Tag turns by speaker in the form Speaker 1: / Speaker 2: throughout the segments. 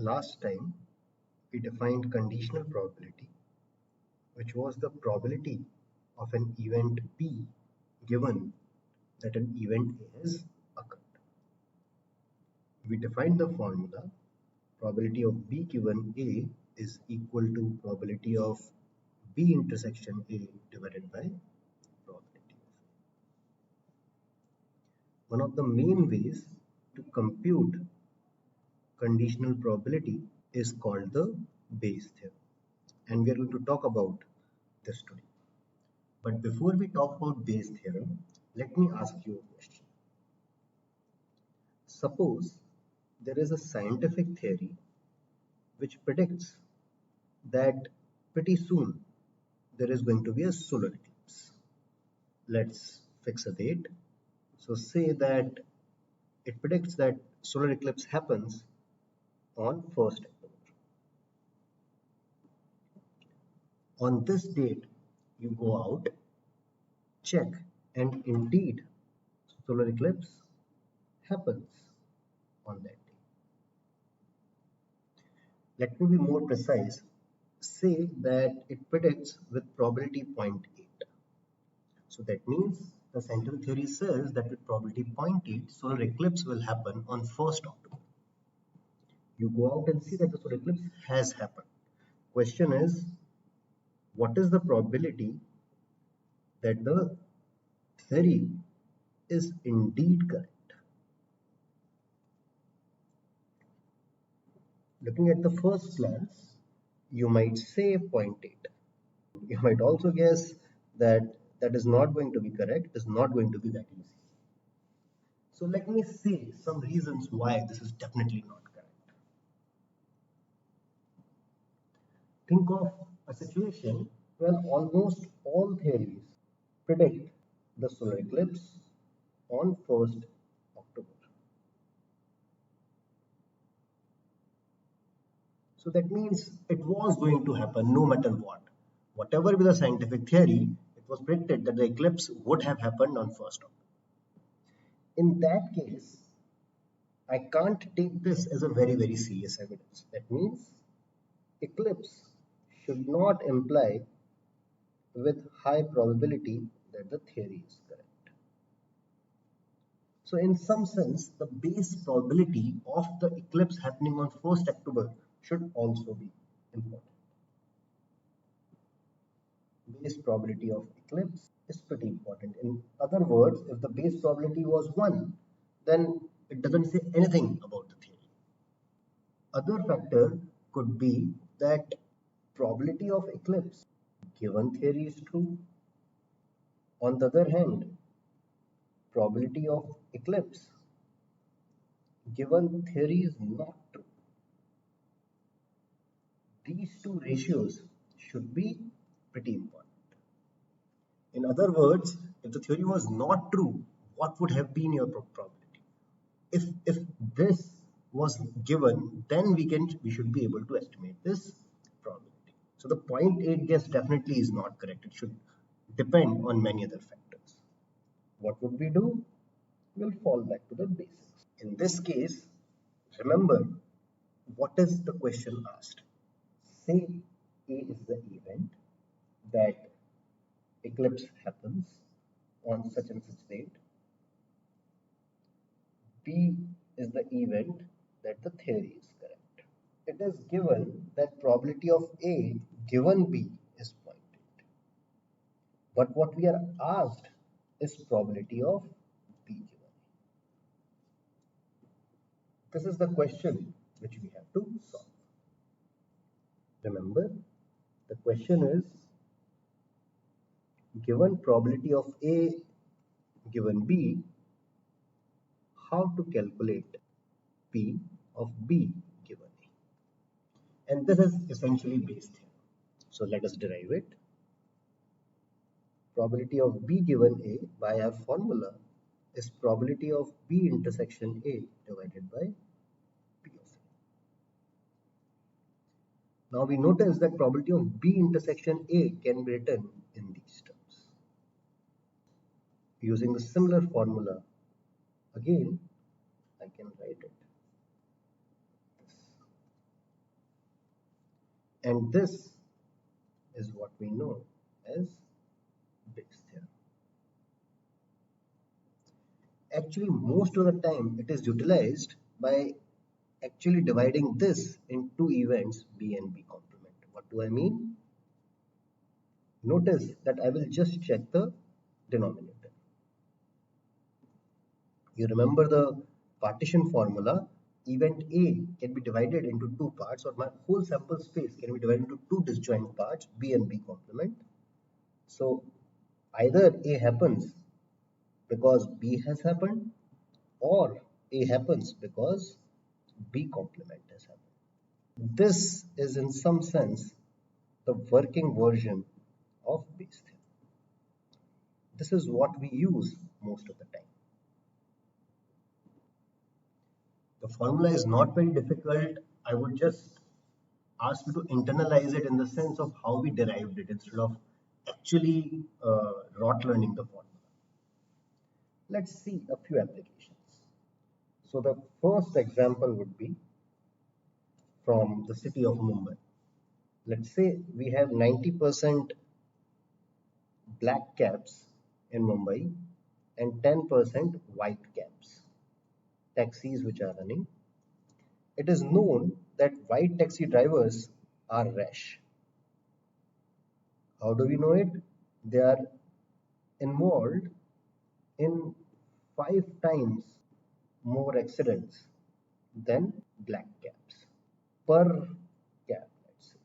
Speaker 1: Last time we defined conditional probability, which was the probability of an event B given that an event A has occurred. We defined the formula probability of B given A is equal to probability of B intersection A divided by probability of A. One of the main ways to compute conditional probability is called the Bayes theorem, and we are going to talk about this today. But before we talk about Bayes theorem, let me ask you a question. Suppose there is a scientific theory which predicts that pretty soon there is going to be a solar eclipse. Let's fix a date. So say that it predicts that solar eclipse happens on 1st October. On this date, you go out, check, and indeed solar eclipse happens on that day. Let me be more precise. Say that it predicts with probability 0.8. So that means the scientific theory says that with probability 0.8, solar eclipse will happen on 1st October. You go out and see that the solar eclipse has happened. Question is, what is the probability that the theory is indeed correct? Looking at the first glance, you might say 0.8. You might also guess that that is not going to be correct, it is not going to be that easy. So let me say some reasons why this is definitely not correct. Think of a situation where almost all theories predict the solar eclipse on 1st October. So that means it was going to happen no matter what. Whatever be the scientific theory, it was predicted that the eclipse would have happened on 1st October. In that case, I can't take this as a very serious evidence. That means eclipse should not imply with high probability that the theory is correct. So in some sense, the Bayes probability of the eclipse happening on 1st October should also be important. Bayes probability of eclipse is pretty important. In other words, if the Bayes probability was 1, then it doesn't say anything about the theory. Other factor could be that probability of eclipse given theory is true. On the other hand, probability of eclipse given theory is not true. These two ratios should be pretty important. In other words, if the theory was not true, what would have been your probability? If this was given, then we should be able to estimate this probability. So the 0.8 guess definitely is not correct. It should depend on many other factors. What would we do? We'll fall back to the basics. In this case, remember, what is the question asked? Say A is the event that eclipse happens on such and such date. B is the event that the theory is correct. It is given that probability of A given B is 0.8. But what we are asked is probability of B given A. This is the question which we have to solve. Remember, the question is given probability of A given B, how to calculate P of B given A. And this is essentially Bayes theorem. So let us derive it. Probability of B given A by our formula is probability of B intersection A divided by P of A. Now we notice that probability of B intersection A can be written in these terms. Using the similar formula, again, I can write it. And this is what we know as Bayes' theorem. Actually, most of the time it is utilized by actually dividing this into events B and B complement. What do I mean? Notice that I will just check the denominator. You remember the partition formula. Event A can be divided into two parts, or my whole sample space can be divided into two disjoint parts, B and B complement. So either A happens because B has happened, or A happens because B complement has happened. This is in some sense the working version of Bayes' theorem. This is what we use most of the time. The formula is not very difficult. I would just ask you to internalize it in the sense of how we derived it instead of actually rot learning the formula. Let's see a few applications. So the first example would be from the city of Mumbai. Let's say we have 90% black cabs in Mumbai and 10% white cabs, taxis which are running. It is known that white taxi drivers are rash. How do we know it? They are involved in 5 times more accidents than black cabs per cab, let's say.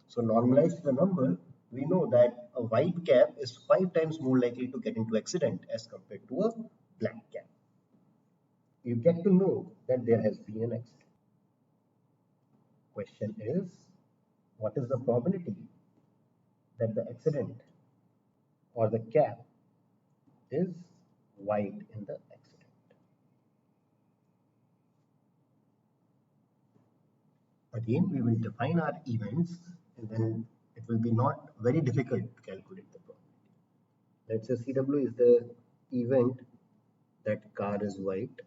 Speaker 1: So normalized the number, we know that a white cab is 5 times more likely to get into accident as compared to a black cab. You get to know that there has been an accident. Question is, what is the probability that the accident or the cab is white in the accident? Again, we will define our events and then it will be not very difficult to calculate the probability. Let's say CW is the event that car is white,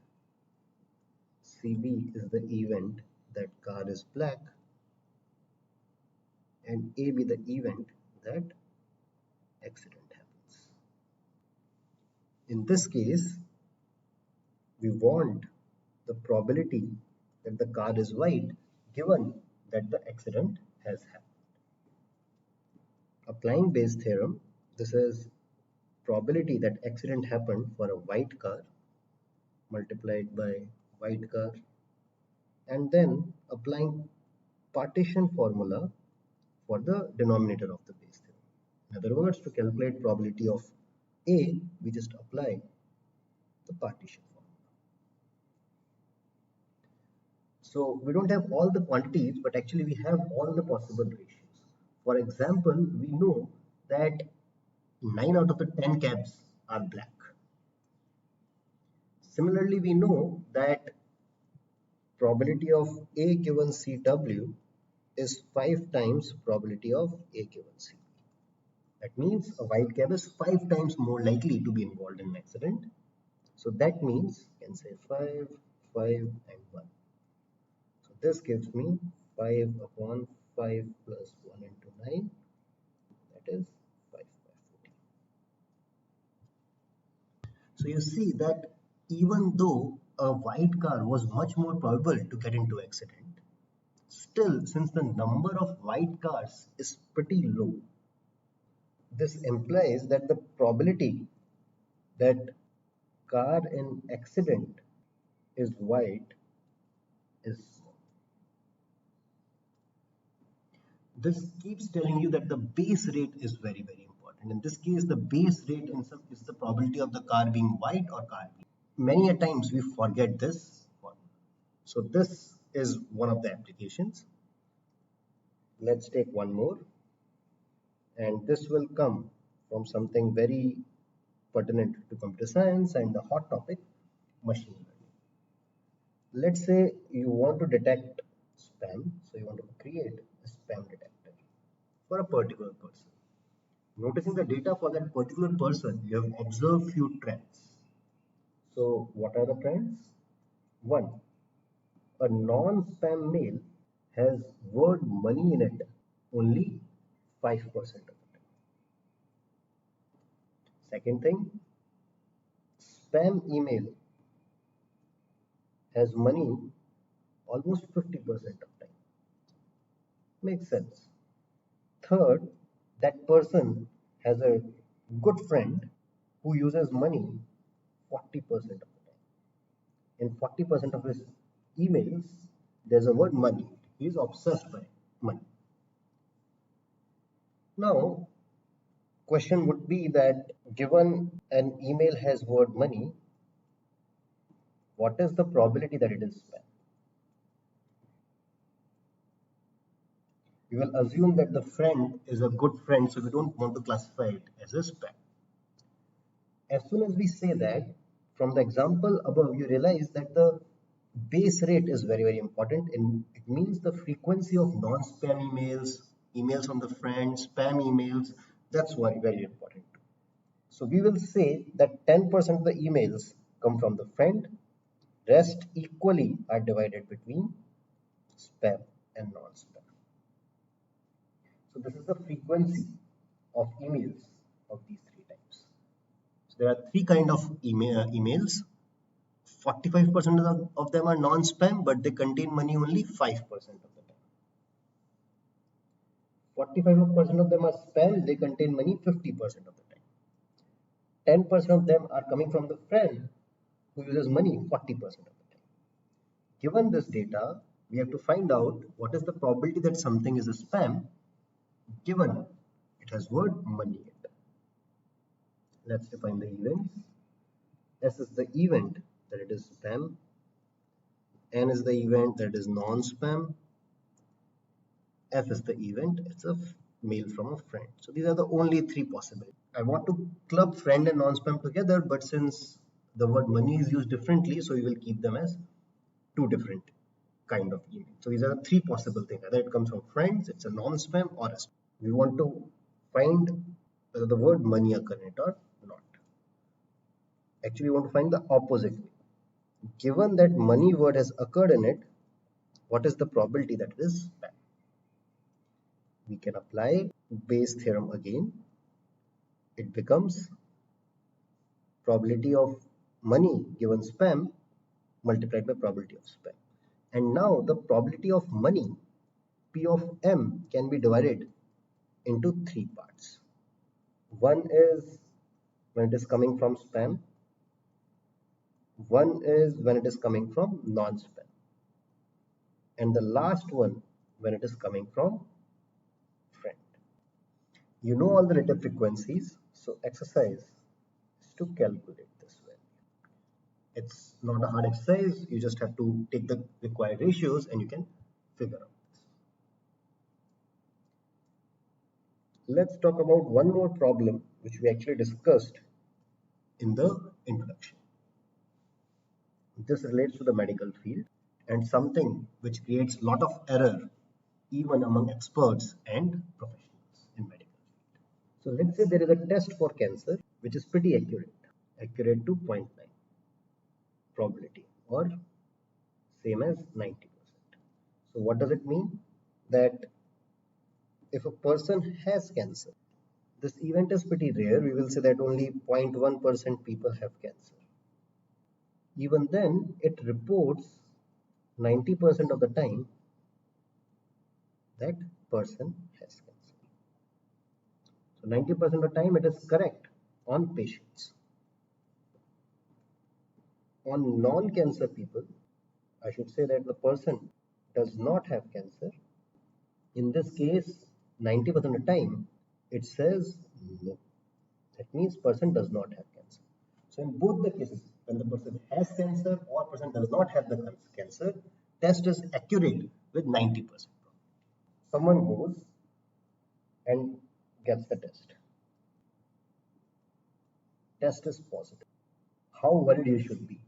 Speaker 1: CB is the event that car is black, and AB the event that accident happens. In this case, we want the probability that the car is white given that the accident has happened. Applying Bayes' theorem, this is probability that accident happened for a white car multiplied by white car, and then applying partition formula for the denominator of the Bayes theorem. In other words, to calculate probability of A, we just apply the partition formula. So we don't have all the quantities, but actually we have all the possible ratios. For example, we know that 9 out of the 10 cabs are black. Similarly, we know that probability of A given CW is 5 times probability of A given CB. That means a white cab is 5 times more likely to be involved in an accident. So that means you can say 5, 5 and 1. So this gives me 5 upon 5 plus 1 into 9, that is 5 by 14. So you see that even though a white car was much more probable to get into accident, still since the number of white cars is pretty low, this implies that the probability that car in accident is white is small. This keeps telling you that the base rate is very, very important. In this case, the base rate is the probability of the car being white or car being. Many a times we forget this one. So this is one of the applications. Let's take one more. And this will come from something very pertinent to computer science and the hot topic, machine learning. Let's say you want to detect spam, so you want to create a spam detector for a particular person. Noticing the data for that particular person, you have observed few trends. So what are the trends? One, a non-spam mail has word money in it only 5% of the time. Second thing, spam email has money almost 50% of time. Makes sense. Third, that person has a good friend who uses money 40% of the time. In 40% of his emails, there's a word money. He is obsessed by money. Now, question would be that given an email has word money, what is the probability that it is spam? We will assume that the friend is a good friend, so we don't want to classify it as a spam. As soon as we say that, from the example above, you realize that the base rate is very, very important, and it means the frequency of non-spam emails, emails from the friend, spam emails, that's very, very important. So we will say that 10% of the emails come from the friend, rest equally are divided between spam and non-spam. So this is the frequency of emails of these three types. So there are three kind of emails. 45% of them are non-spam, but they contain money only 5% of the time. 45% of them are spam, they contain money 50% of the time. 10% of them are coming from the friend who uses money 40% of the time. Given this data, we have to find out what is the probability that something is a spam given it has word money in it. Let's define the events. S is the event that it is spam. N is the event that is non-spam. F is the event, it's a mail from a friend. So these are the only three possibilities. I want to club friend and non-spam together, but since the word money is used differently, so we will keep them as two different kind of email. So these are the three possible things. Either it comes from friends, it's a non-spam, or a spam. We want to find whether the word money occurs in it or not. Actually, we want to find the opposite. Given that money word has occurred in it, what is the probability that it is spam? We can apply Bayes' theorem again. It becomes probability of money given spam multiplied by probability of spam. And now the probability of money, P of M, can be divided into three parts. One is when it is coming from spam. One is when it is coming from non-spam. And the last one when it is coming from friend. You know all the relative frequencies, so exercise is to calculate this value. It's not a hard exercise, you just have to take the required ratios and you can figure out this. Let's talk about one more problem which we actually discussed in the introduction. This relates to the medical field and something which creates a lot of error even among experts and professionals in medical field. So let's say there is a test for cancer which is pretty accurate to 0.9 probability or same as 90%. So what does it mean? That if a person has cancer, this event is pretty rare. We will say that only 0.1% people have cancer. Even then, it reports 90% of the time that person has cancer. So 90% of the time it is correct on patients. On non-cancer people, I should say that the person does not have cancer. In this case, 90% of the time, it says no. That means person does not have cancer. So in both the cases, when the person has cancer or person does not have the cancer, test is accurate with 90%. Someone goes and gets the test. Test is positive. How worried you should be?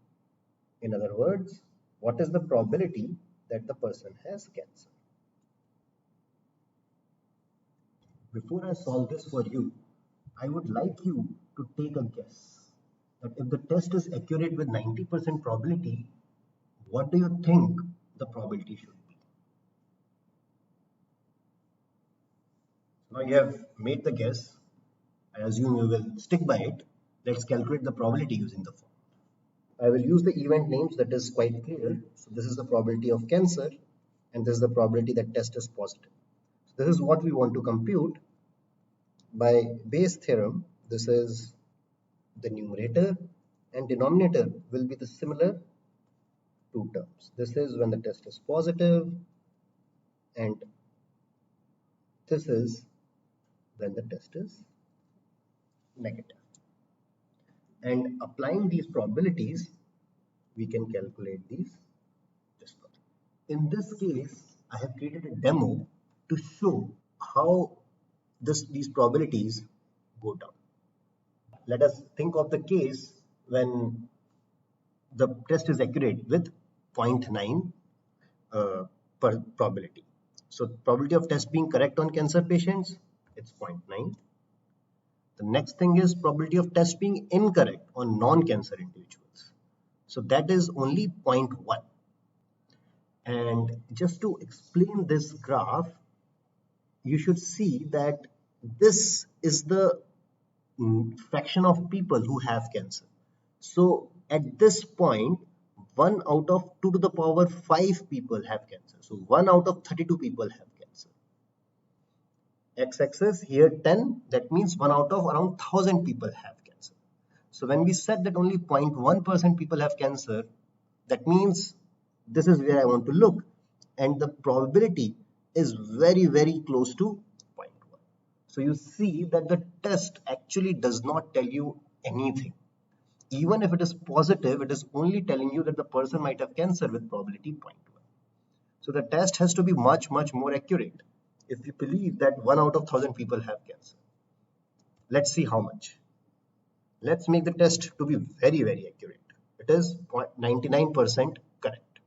Speaker 1: In other words, what is the probability that the person has cancer? Before I solve this for you, I would like you to take a guess that if the test is accurate with 90% probability, what do you think the probability should be? Now you have made the guess. I assume you will stick by it. Let's calculate the probability using the form. I will use the event names, that is quite clear. So this is the probability of cancer and this is the probability that test is positive. So this is what we want to compute by Bayes theorem. This is the numerator and denominator will be the similar two terms. This is when the test is positive and this is when the test is negative. And applying these probabilities, we can calculate these just now. In this case, I have created a demo to show how these probabilities go down. Let us think of the case when the test is accurate with 0.9 per probability. So probability of test being correct on cancer patients, it's 0.9. The next thing is probability of test being incorrect on non-cancer individuals. So that is only 0.1. And just to explain this graph, you should see that this is the fraction of people who have cancer. So at this point, 1 out of 2 to the power 5 people have cancer. So 1 out of 32 people have cancer. X-axis here 10, that means 1 out of around 1000 people have cancer. So when we said that only 0.1% people have cancer, that means this is where I want to look, and the probability is very, very close to 0.1. So you see that the test actually does not tell you anything. Even if it is positive, it is only telling you that the person might have cancer with probability 0.1. So the test has to be much, much more accurate if you believe that 1 out of 1000 people have cancer. Let's see how much. Let's make the test to be very, very accurate. It is 99% correct.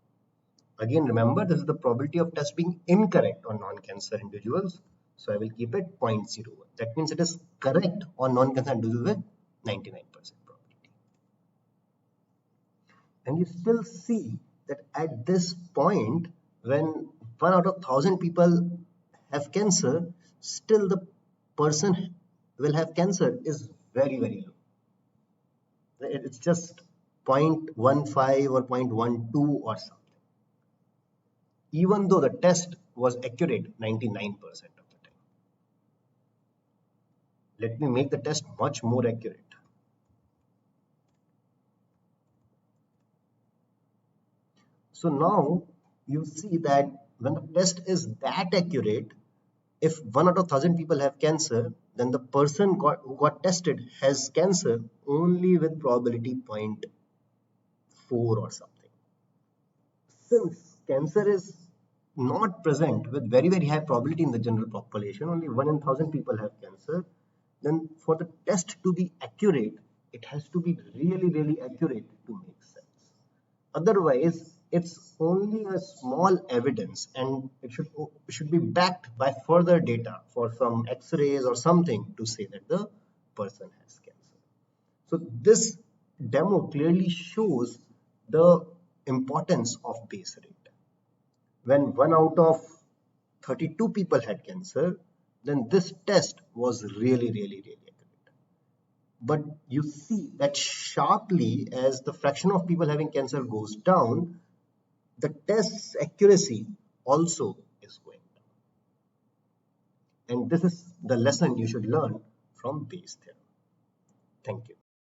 Speaker 1: Again, remember, this is the probability of test being incorrect on non-cancer individuals. So I will keep it 0.01. That means it is correct on non-cancer individuals with 99% probability. And you still see that at this point, when 1 out of 1000 people have cancer, still the person will have cancer is very, very low. It's just 0.15 or 0.12 or something. Even though the test was accurate 99% of the time. Let me make the test much more accurate. So now you see that when the test is that accurate, if 1 out of 1000 people have cancer, then the person who got tested has cancer only with probability 0.4 or something. Since cancer is not present with very, very high probability in the general population, only 1 in 1000 people have cancer, then for the test to be accurate, it has to be really, really accurate to make sense. Otherwise, it's only a small evidence and it should be backed by further data for some x-rays or something to say that the person has cancer. So this demo clearly shows the importance of Bayes rate. When 1 out of 32 people had cancer, then this test was really, really, really accurate. But you see that sharply as the fraction of people having cancer goes down, the test's accuracy also is going down. And this is the lesson you should learn from Bayes theorem. Thank you.